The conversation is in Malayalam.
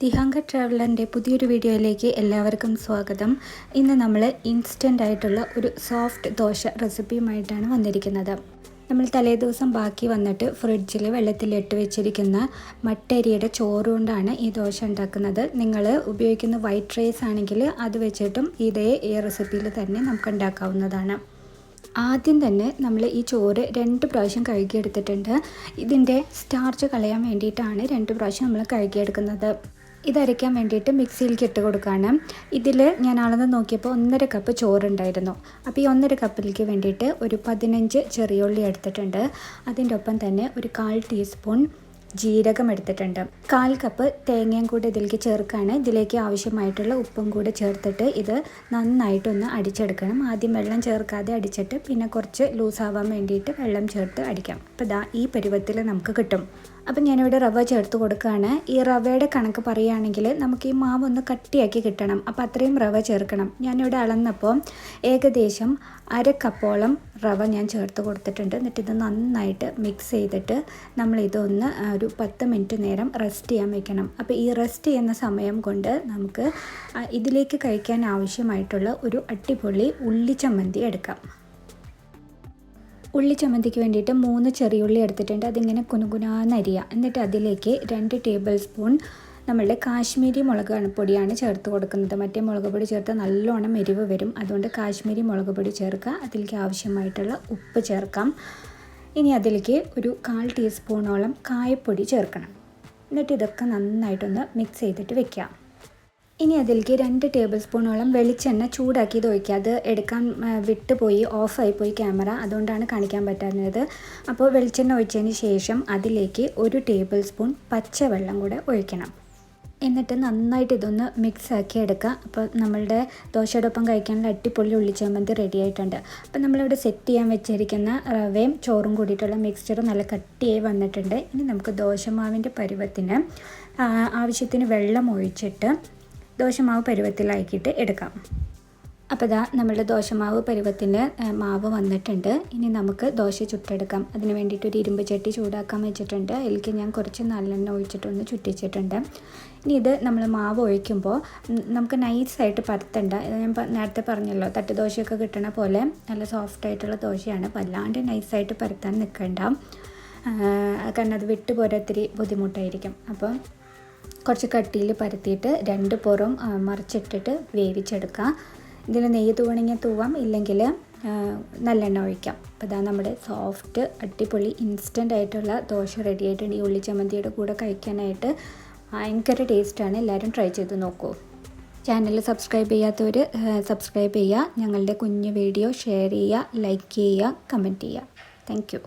ദിഹാങ്ക ട്രാവലറിൻ്റെ പുതിയൊരു വീഡിയോയിലേക്ക് എല്ലാവർക്കും സ്വാഗതം. ഇന്ന് നമ്മൾ ഇൻസ്റ്റൻ്റ് ആയിട്ടുള്ള ഒരു സോഫ്റ്റ് ദോശ റെസിപ്പിയുമായിട്ടാണ് വന്നിരിക്കുന്നത്. നമ്മൾ തലേദിവസം ബാക്കി വന്നിട്ട് ഫ്രിഡ്ജിൽ വെള്ളത്തിലിട്ട് വെച്ചിരിക്കുന്ന മട്ടരിയുടെ ചോറ് കൊണ്ടാണ് ഈ ദോശ ഉണ്ടാക്കുന്നത്. നിങ്ങൾ ഉപയോഗിക്കുന്ന വൈറ്റ് റൈസ് ആണെങ്കിൽ അത് വെച്ചിട്ടും ഈ റെസിപ്പിയിൽ തന്നെ നമുക്ക് ഉണ്ടാക്കാവുന്നതാണ്. ആദ്യം തന്നെ നമ്മൾ ഈ ചോറ് 2 പ്രാവശ്യം കഴുകിയെടുത്തിട്ടുണ്ട്. ഇതിൻ്റെ സ്റ്റാർച്ച് കളയാൻ വേണ്ടിയിട്ടാണ് 2 പ്രാവശ്യം നമ്മൾ കഴുകിയെടുക്കുന്നത്. ഇതരയ്ക്കാൻ വേണ്ടിയിട്ട് മിക്സിയിലേക്ക് ഇട്ട് കൊടുക്കുകയാണ്. ഇതിൽ ഞാൻ അളന്ന് നോക്കിയപ്പോൾ 1.5 കപ്പ് ചോറുണ്ടായിരുന്നു. അപ്പോൾ ഈ 1.5 കപ്പിലേക്ക് വേണ്ടിയിട്ട് ഒരു 15 ചെറിയ ഉള്ളി എടുത്തിട്ടുണ്ട്. അതിൻ്റെ ഒപ്പം തന്നെ ഒരു 1/4 ടീസ്പൂൺ ജീരകം എടുത്തിട്ടുണ്ട്. 1/4 കപ്പ് തേങ്ങയും കൂടി ഇതിലേക്ക് ചേർക്കുകയാണ്. ഇതിലേക്ക് ആവശ്യമായിട്ടുള്ള ഉപ്പും കൂടി ചേർത്തിട്ട് ഇത് നന്നായിട്ടൊന്ന് അടിച്ചെടുക്കണം. ആദ്യം വെള്ളം ചേർക്കാതെ അടിച്ചിട്ട് പിന്നെ കുറച്ച് ലൂസാവാൻ വേണ്ടിയിട്ട് വെള്ളം ചേർത്ത് അടിക്കാം. അപ്പോൾ ഈ പരുവത്തിൽ നമുക്ക് കിട്ടും. അപ്പം ഞാനിവിടെ റവ ചേർത്ത് കൊടുക്കുകയാണ്. ഈ റവയുടെ കണക്ക് പറയുകയാണെങ്കിൽ നമുക്ക് ഈ മാവ് ഒന്ന് കട്ടിയാക്കി കിട്ടണം. അപ്പോൾ അത്രയും റവ ചേർക്കണം. ഞാനിവിടെ അളന്നപ്പോൾ ഏകദേശം 1/2 കപ്പോളം റവ ഞാൻ ചേർത്ത് കൊടുത്തിട്ടുണ്ട്. എന്നിട്ട് ഇത് നന്നായിട്ട് മിക്സ് ചെയ്തിട്ട് നമ്മളിതൊന്ന് ഒരു 10 മിനിറ്റ് നേരം റെസ്റ്റ് ചെയ്യാൻ വെക്കണം. അപ്പോൾ ഈ റെസ്റ്റ് ചെയ്യുന്ന സമയം കൊണ്ട് നമുക്ക് ഇതിലേക്ക് കഴിക്കാൻ ആവശ്യമായിട്ടുള്ള ഒരു അടിപൊളി ഉള്ളി ചമ്മന്തി എടുക്കാം. ഉള്ളി ചമ്മന്തിക്ക് വേണ്ടിയിട്ട് 3 ചെറിയ ഉള്ളി എടുത്തിട്ടുണ്ട്. അതിങ്ങനെ കുനുകുനാന്നരിയുക. എന്നിട്ട് അതിലേക്ക് 2 ടേബിൾ സ്പൂൺ നമ്മളുടെ കാശ്മീരി മുളക് പൊടിയാണ് ചേർത്ത് കൊടുക്കുന്നത്. മറ്റേ മുളക് പൊടി ചേർത്ത് നല്ലോണം എരിവ് വരും. അതുകൊണ്ട് കാശ്മീരി മുളക് പൊടി ചേർക്കുക. അതിലേക്ക് ആവശ്യമായിട്ടുള്ള ഉപ്പ് ചേർക്കാം. ഇനി അതിലേക്ക് ഒരു 1/4 ടീസ്പൂണോളം കായപ്പൊടി ചേർക്കണം. എന്നിട്ട് ഇതൊക്കെ നന്നായിട്ടൊന്ന് മിക്സ് ചെയ്തിട്ട് വെക്കാം. ഇനി അതിലേക്ക് 2 ടേബിൾ സ്പൂണോളം വെളിച്ചെണ്ണ ചൂടാക്കിയത് ഒഴിക്കുക. അത് എടുക്കാൻ വിട്ടുപോയി, ഓഫായിപ്പോയി ക്യാമറ, അതുകൊണ്ടാണ് കാണിക്കാൻ പറ്റാത്തത്. അപ്പോൾ വെളിച്ചെണ്ണ ഒഴിച്ചതിന് ശേഷം അതിലേക്ക് 1 ടേബിൾ സ്പൂൺ പച്ചവെള്ളം കൂടെ ഒഴിക്കണം. എന്നിട്ട് നന്നായിട്ട് ഇതൊന്ന് മിക്സ് ആക്കി എടുക്കുക. അപ്പോൾ നമ്മളുടെ ദോശയുടെ ഒപ്പം കഴിക്കാനുള്ള അടിപൊളി ഉള്ളിച്ചമ്മന്തി റെഡി ആയിട്ടുണ്ട്. അപ്പോൾ നമ്മളിവിടെ സെറ്റ് ചെയ്യാൻ വെച്ചിരിക്കുന്ന റവയും ചോറും കൂടിയിട്ടുള്ള മിക്സ്ചർ നല്ല കട്ടിയായി വന്നിട്ടുണ്ട്. ഇനി നമുക്ക് ദോശമാവിൻ്റെ പരുവത്തിന് ആവശ്യത്തിന് വെള്ളം ഒഴിച്ചിട്ട് ദോശമാവ് പരുവത്തിലാക്കിയിട്ട് എടുക്കാം. അപ്പോൾ നമ്മളുടെ ദോശമാവ് പരുവത്തിന് മാവ് വന്നിട്ടുണ്ട്. ഇനി നമുക്ക് ദോശ ചുട്ടെടുക്കാം. അതിന് വേണ്ടിയിട്ട് ഒരു ഇരുമ്പ് ചട്ടി ചൂടാക്കാൻ വെച്ചിട്ടുണ്ട്. അതിലേക്ക് ഞാൻ കുറച്ച് നല്ലെണ്ണ ഒഴിച്ചിട്ടൊന്ന് ചുറ്റിച്ചിട്ടുണ്ട്. ഇനി ഇത് നമ്മൾ മാവ് ഒഴിക്കുമ്പോൾ നമുക്ക് നൈസായിട്ട് പരത്തണ്ട. ഞാൻ നേരത്തെ പറഞ്ഞല്ലോ, തട്ട് ദോശയൊക്കെ കിട്ടണ പോലെ നല്ല സോഫ്റ്റായിട്ടുള്ള ദോശയാണ്. വല്ലാണ്ട് നൈസായിട്ട് പരത്താൻ നിൽക്കണ്ട. കാരണം അത് വിട്ടുപോരാൻ ഇത്തിരി ബുദ്ധിമുട്ടായിരിക്കും. അപ്പോൾ കുറച്ച് കട്ടിയിൽ പരത്തിയിട്ട് 2 പുറം മറിച്ചിട്ടിട്ട് വേവിച്ചെടുക്കുക. ഇതിൽ നെയ്യ് തൂവണമെങ്കിൽ തൂവാം, ഇല്ലെങ്കിൽ നല്ലെണ്ണ ഒഴിക്കാം. അപ്പോൾ നമ്മുടെ സോഫ്റ്റ് അടിപൊളി ഇൻസ്റ്റൻ്റ് ആയിട്ടുള്ള ദോശ റെഡി ആയിട്ടുണ്ട്. ഈ ഉള്ളി ചമ്മന്തിയുടെ കൂടെ കഴിക്കാനായിട്ട് ഭയങ്കര ടേസ്റ്റാണ്. എല്ലാവരും ട്രൈ ചെയ്ത് നോക്കൂ. ചാനൽ സബ്സ്ക്രൈബ് ചെയ്യാത്തവർ സബ്സ്ക്രൈബ് ചെയ്യുക. ഞങ്ങളുടെ കുഞ്ഞു വീഡിയോ ഷെയർ ചെയ്യുക, ലൈക്ക് ചെയ്യുക, കമൻറ്റ് ചെയ്യുക. Thank you.